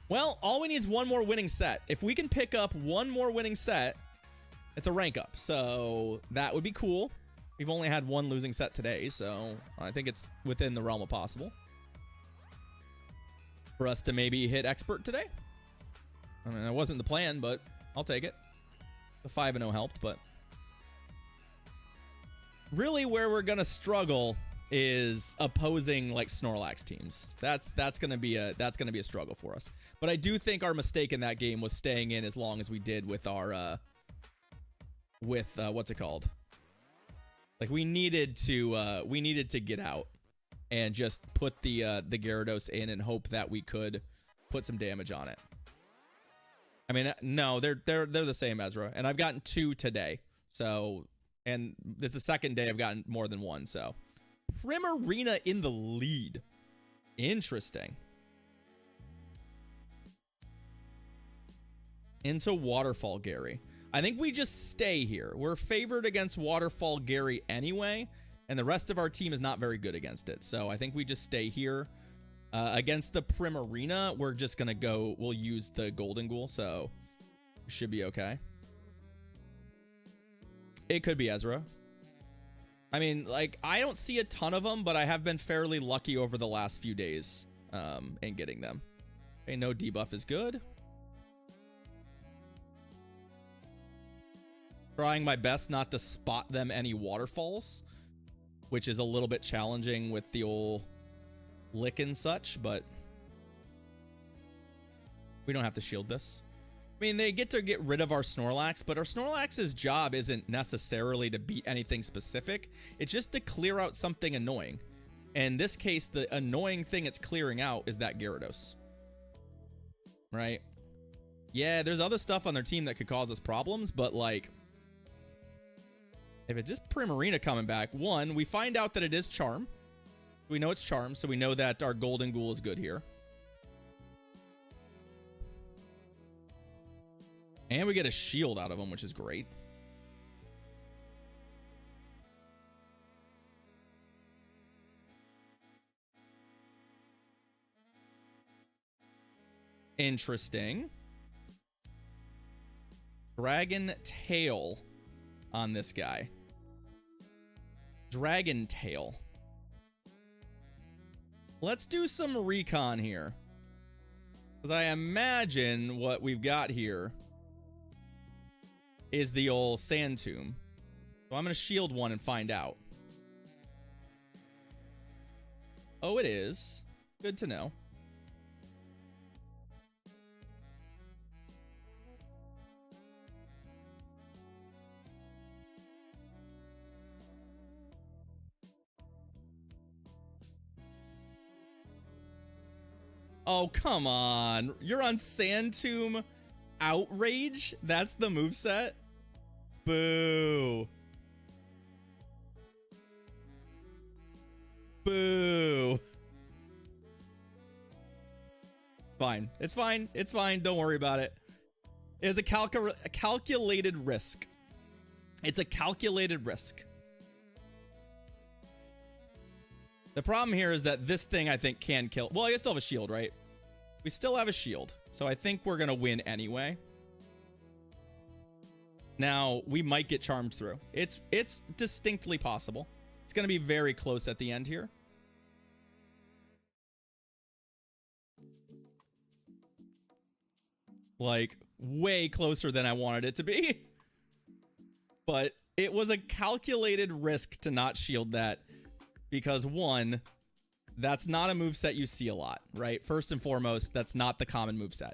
Well, all we need is one more winning set. If we can pick up one more winning set, it's a rank up. So that would be cool. We've only had one losing set today, so I think it's within the realm of possible for us to maybe hit expert today. I mean, that wasn't the plan, but I'll take it. The 5-0 helped, but really where we're gonna struggle is opposing like Snorlax teams. That's gonna be a struggle for us. But I do think our mistake in that game was staying in as long as we did with our what's it called? Like we needed to get out and just put the Gyarados in and hope that we could put some damage on it. I mean, no, they're the same, Ezra, and I've gotten 2 today. So, and it's the second day I've gotten more than 1. So, Primarina in the lead. Interesting. Into Waterfall Gary. I think we just stay here. We're favored against Waterfall Gary anyway, and the rest of our team is not very good against it. So I think we just stay here. Against the Primarina, we're just going to go, we'll use the Golden Ghoul, so we should be okay. It could be Ezra. I mean, like, I don't see a ton of them, but I have been fairly lucky over the last few days in getting them. Okay, no debuff is good. Trying my best not to spot them any waterfalls, which is a little bit challenging with the old lick and such, but we don't have to shield this. I mean, they get to get rid of our Snorlax, but our Snorlax's job isn't necessarily to beat anything specific. It's just to clear out something annoying. In this case, the annoying thing it's clearing out is that Gyarados. Right? Yeah, there's other stuff on their team that could cause us problems, but like, if it's just Primarina coming back, one, we find out that it is Charm. We know it's Charm, so we know that our Golden Ghoul is good here. And we get a shield out of him, which is great. Interesting. Dragon Tail on this guy. Dragon Tail. Let's do some recon here. Because I imagine what we've got here is the old Sand Tomb. So I'm going to shield one and find out. Oh, it is. Good to know. Oh, come on. You're on Sand Tomb Outrage? That's the moveset? Boo. Boo. Fine. It's fine. It's fine. Don't worry about it. It's a calculated risk. It's a calculated risk. The problem here is that this thing, I think, can kill. Well, I still have a shield, right? We still have a shield. So I think we're going to win anyway. Now, we might get charmed through. It's distinctly possible. It's going to be very close at the end here. Like, way closer than I wanted it to be. But it was a calculated risk to not shield that. Because one, that's not a moveset you see a lot, right? First and foremost, that's not the common moveset.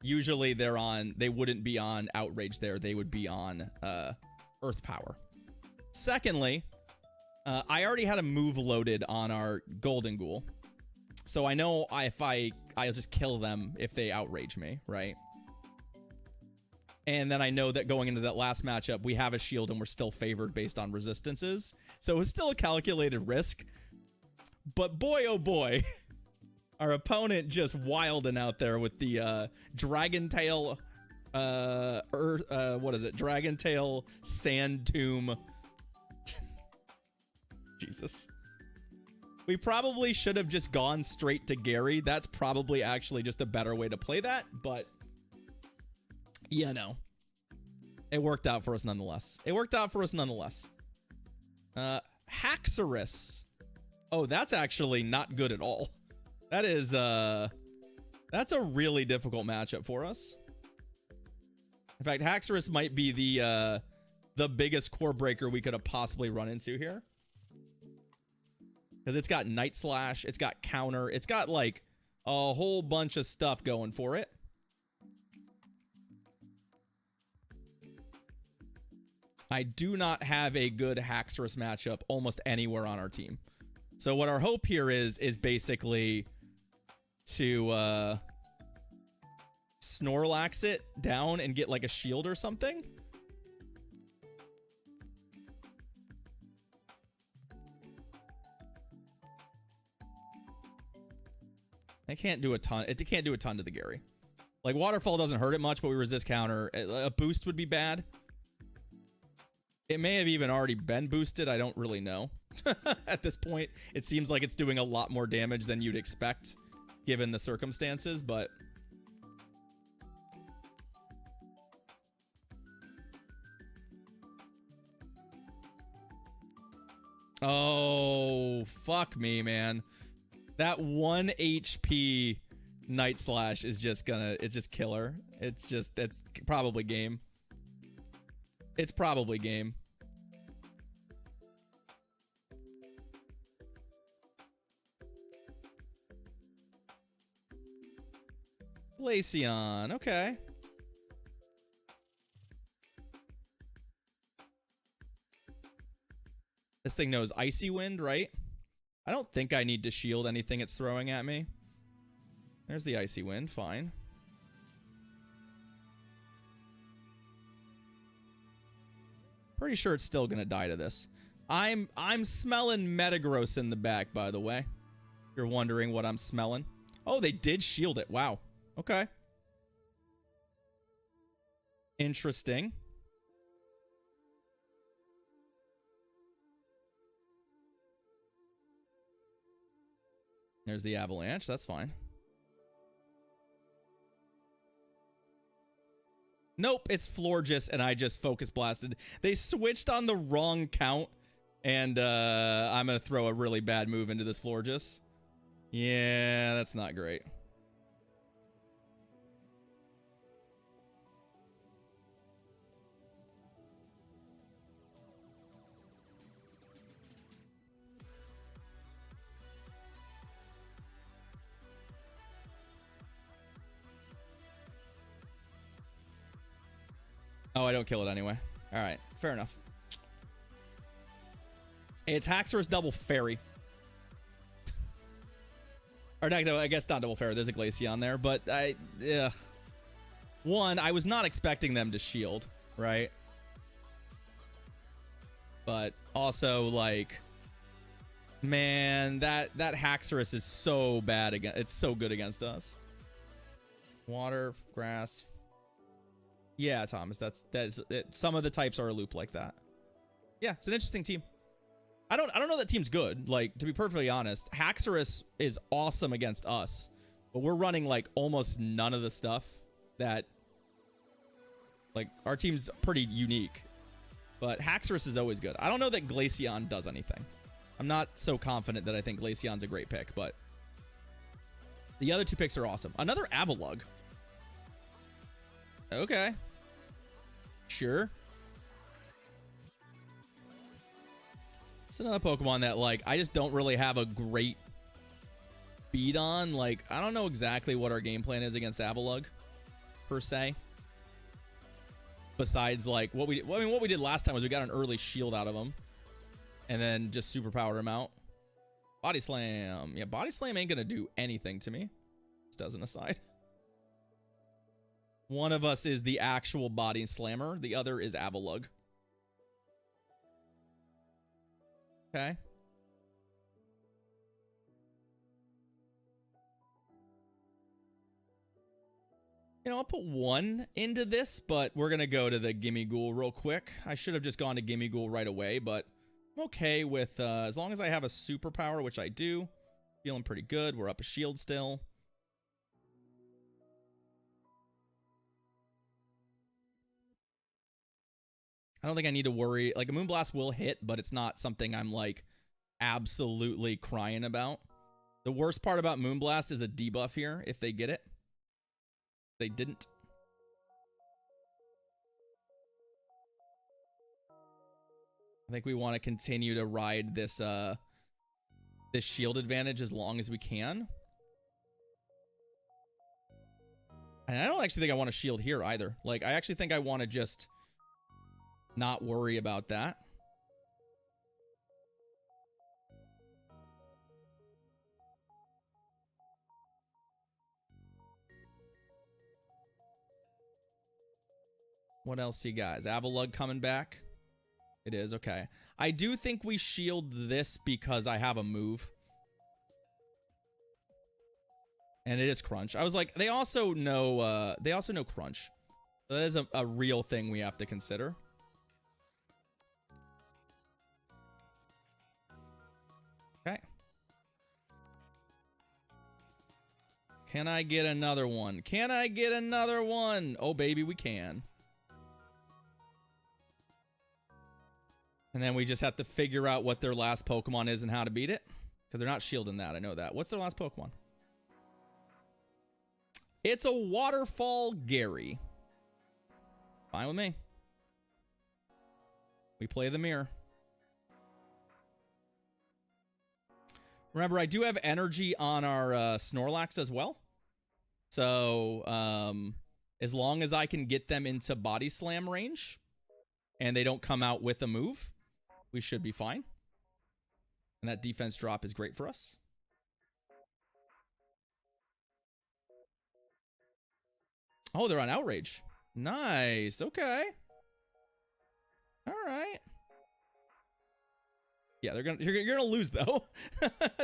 Usually they wouldn't be on Outrage there. They would be on Earth Power. Secondly, I already had a move loaded on our Golden Ghoul. So I know I'll just kill them if they Outrage me, right? And then I know that going into that last matchup, we have a shield and we're still favored based on resistances. So it was still a calculated risk. But boy, oh boy, our opponent just wilding out there with the Dragon Tail, what is it? Dragon Tail Sand Tomb. Jesus. We probably should have just gone straight to Gary. That's probably actually just a better way to play that, but you know, it worked out for us nonetheless. It worked out for us nonetheless. Haxorus. Oh, that's actually not good at all. That is, that's a really difficult matchup for us. In fact, Haxorus might be the biggest core breaker we could have possibly run into here. Because it's got Night Slash, it's got Counter, it's got like a whole bunch of stuff going for it. I do not have a good Haxorus matchup almost anywhere on our team. So what our hope here is basically to Snorlax it down and get like a shield or something. It can't do a ton. It can't do a ton to the Gary. Like Waterfall doesn't hurt it much, but we resist counter. A boost would be bad. It may have even already been boosted. I don't really know. At this point, it seems like it's doing a lot more damage than you'd expect given the circumstances, but oh, fuck me, man. That 1 HP Night Slash is just gonna, it's just killer. It's probably game. It's probably game. Glaceon, okay. This thing knows Icy Wind, right? I don't think I need to shield anything it's throwing at me. There's the Icy Wind, fine. Pretty sure it's still gonna die to this. I'm smelling Metagross in the back, by the way. If you're wondering what I'm smelling. Oh, they did shield it. Wow. Okay. Interesting. There's the Avalanche. That's fine. Nope, it's Florges, and I just focus blasted. They switched on the wrong count, and I'm going to throw a really bad move into this Florges. Yeah, that's not great. Oh, I don't kill it anyway. All right, fair enough. It's Haxorus double fairy. Or no, I guess not double fairy. There's a Glaceon there, but one, I was not expecting them to shield, right? But also, like, man, that Haxorus is so bad against. It's so good against us. Water, grass. Yeah, Thomas, that's it. Some of the types are a loop like that. Yeah, it's an interesting team. I don't know that team's good. Like, to be perfectly honest, Haxorus is awesome against us, but we're running like almost none of the stuff that, like, our team's pretty unique. But Haxorus is always good. I don't know that Glaceon does anything. I'm not so confident that I think Glaceon's a great pick, but the other two picks are awesome. Another Avalugg. Okay. Sure. It's another Pokemon that, like, I just don't really have a great beat on. Like, I don't know exactly what our game plan is against Avalugg, per se. Besides, like, what we did last time was we got an early shield out of him. And then just superpowered him out. Body Slam. Yeah, Body Slam ain't gonna do anything to me. Just as an aside. One of us is the actual Body Slammer. The other is Avalugg. Okay. You know, I'll put one into this, but we're going to go to the Gimme Ghoul real quick. I should have just gone to Gimme Ghoul right away, but I'm okay with, as long as I have a superpower, which I do. Feeling pretty good. We're up a shield still. I don't think I need to worry. Like, a Moonblast will hit, but it's not something I'm, like, absolutely crying about. The worst part about Moonblast is a debuff here, if they get it. They didn't. I think we want to continue to ride this, this shield advantage as long as we can. And I don't actually think I want to shield here either. Like, I actually think I want to just not worry about that. What else you guys? Avalugg coming back? It is, okay. I do think we shield this because I have a move. And it is Crunch. I was like, they also know Crunch. So that is a real thing we have to consider. Okay. Can I get another one? Can I get another one? Oh, baby, we can. And then we just have to figure out what their last Pokemon is and how to beat it. Because they're not shielding that. I know that. What's their last Pokemon? It's a Waterfall Gary. Fine with me. We play the mirror. Remember, I do have energy on our Snorlax as well. So, as long as I can get them into Body Slam range and they don't come out with a move, we should be fine. And that defense drop is great for us. Oh, they're on Outrage. Nice. Okay. All right. Yeah, you're gonna lose though.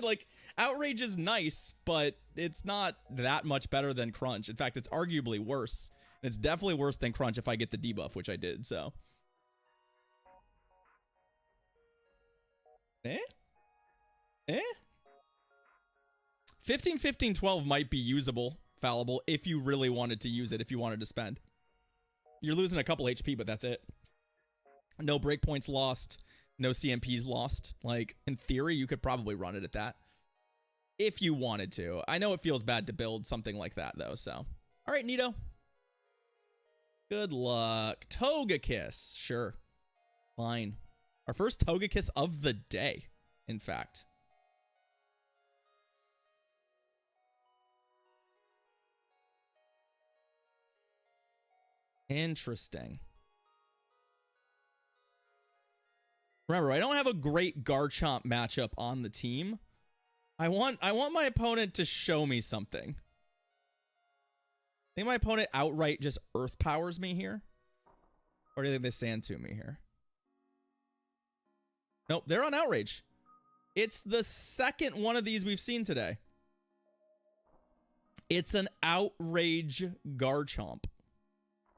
Like, Outrage is nice, but it's not that much better than Crunch. In fact, it's arguably worse. It's definitely worse than Crunch if I get the debuff, which I did. So. Eh? 15, 15, 12 might be usable, fallible, if you really wanted to use it, if you wanted to spend. You're losing a couple HP, but that's it. No breakpoints lost. No CMPs lost. Like, in theory, you could probably run it at that. If you wanted to. I know it feels bad to build something like that, though, so. All right, Nito. Good luck. Togekiss. Sure. Fine. Our first Togekiss of the day, in fact. Interesting. Remember, I don't have a great Garchomp matchup on the team. I want my opponent to show me something. I think my opponent outright just Earth Powers me here. Or do you think they Sand to me here? Nope, they're on Outrage. It's the second one of these we've seen today. It's an Outrage Garchomp.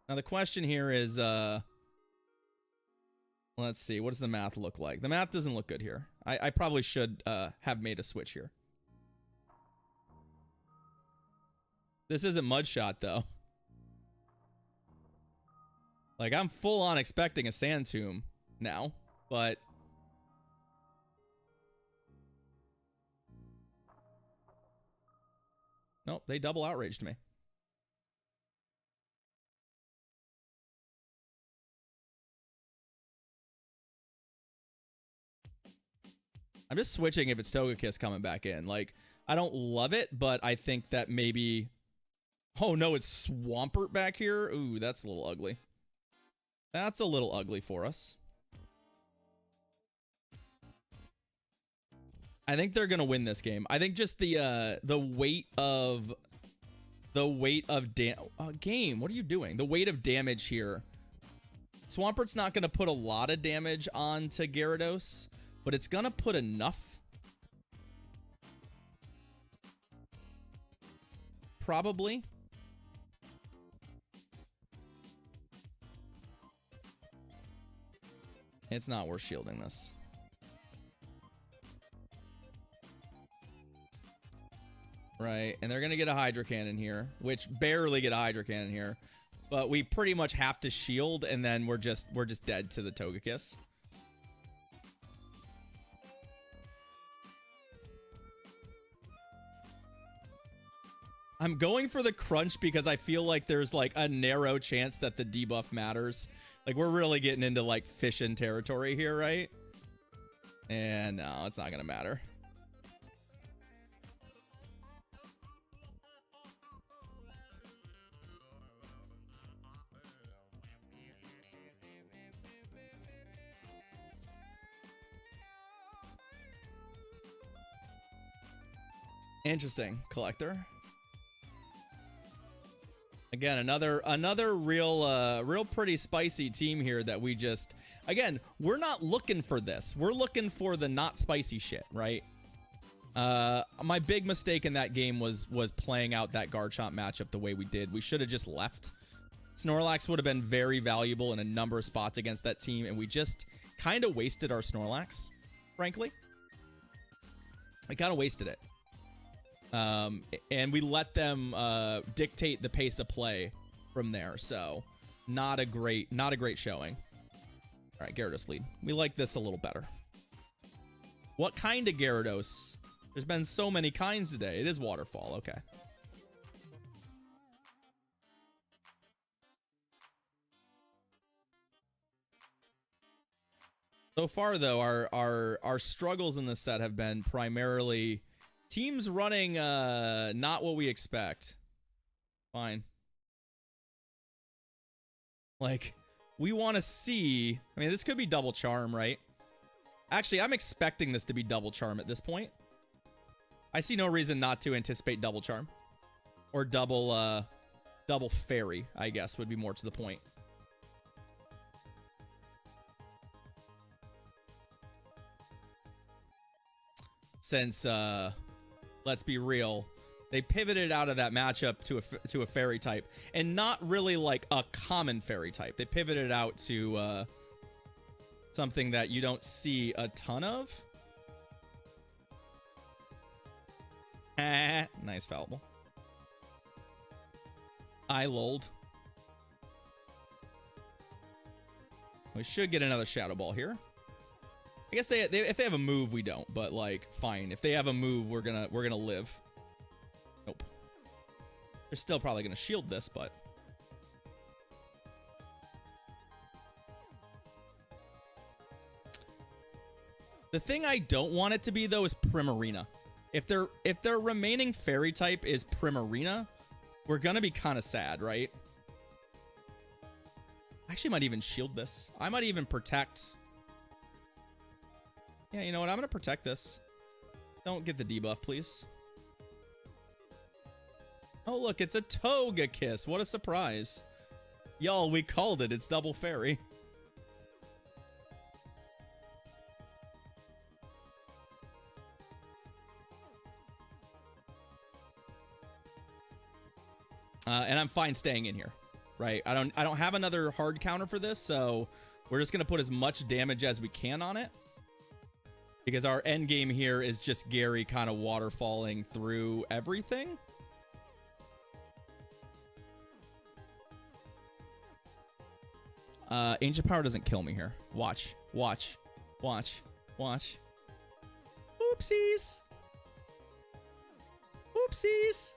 Now the question here is, let's see, what does the math look like? The math doesn't look good here. I probably should have made a switch here. This isn't Mudshot, though. Like, I'm full on expecting a Sand Tomb now, but... Nope, they double outraged me. I'm just switching if it's Togekiss coming back in. Like, I don't love it, but I think that maybe... Oh, no, it's Swampert back here? Ooh, that's a little ugly. That's a little ugly for us. I think they're gonna win this game. I think just the weight of game. What are you doing? The weight of damage here. Swampert's not gonna put a lot of damage onto Gyarados, but it's gonna put enough. Probably. It's not worth shielding this. Right, and they're gonna get a Hydro Cannon here, which barely get a Hydro Cannon here, but we pretty much have to shield, and then we're just dead to the Togekiss. I'm going for the crunch because I feel like there's like a narrow chance that the debuff matters. Like we're really getting into like Fishin territory here, right? And no, it's not gonna matter. Interesting, Collector. Again, another real pretty spicy team here that we just, again, we're not looking for this. We're looking for the not spicy shit, right? My big mistake in that game was playing out that Garchomp matchup the way we did. We should have just left. Snorlax would have been very valuable in a number of spots against that team, and we just kind of wasted our Snorlax, frankly. We kind of wasted it. And we let them dictate the pace of play from there. So not a great showing. All right, Gyarados lead. We like this a little better. What kind of Gyarados? There's been so many kinds today. It is Waterfall. Okay. So far, though, our struggles in this set have been primarily teams running not what we expect. Fine. Like, we want to see... I mean, this could be double charm, right? Actually, I'm expecting this to be double charm at this point. I see no reason not to anticipate double charm. Or double fairy, I guess, would be more to the point. Since, let's be real, they pivoted out of that matchup to a fairy type, and not really like a common fairy type. They pivoted out to something that you don't see a ton of. Nice foul. I lulled. We should get another Shadow Ball here. I guess if they have a move, we don't. But like, fine. If they have a move, we're gonna live. Nope. They're still probably gonna shield this, but the thing I don't want it to be though is Primarina. If their remaining fairy type is Primarina, we're gonna be kind of sad, right? I actually might even shield this. I might even protect. Yeah, you know what? I'm going to protect this. Don't get the debuff, please. Oh, look, it's a Togekiss. What a surprise. Y'all, we called it. It's double fairy. And I'm fine staying in here, right? I don't have another hard counter for this, so we're just going to put as much damage as we can on it. Because our end game here is just Gary kind of waterfalling through everything. Ancient Power doesn't kill me here. Watch. Watch. Watch. Watch. Oopsies. Oopsies.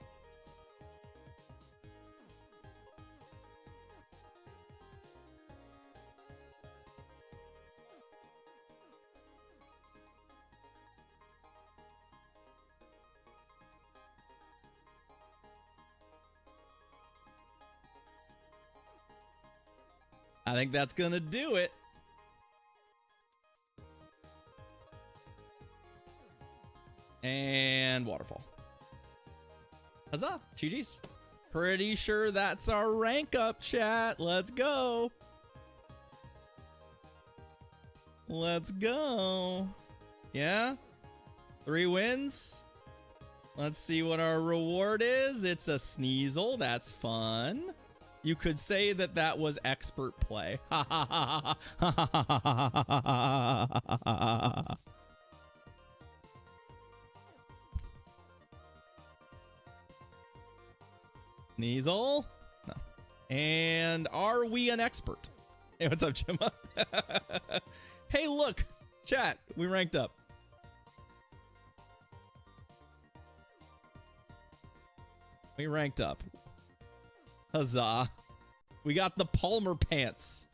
I think that's gonna do it. And Waterfall. Huzzah! GG's. Pretty sure that's our rank up, chat. Let's go. Let's go. Yeah? 3 wins. Let's see what our reward is. It's a Sneasel. That's fun. You could say that that was expert play. Ha ha ha ha ha ha ha. Sneasel. No. And are we an expert? Hey, what's up, Gemma? Hey, look. Chat. We ranked up. We ranked up. Huzzah. We got the Palmer pants.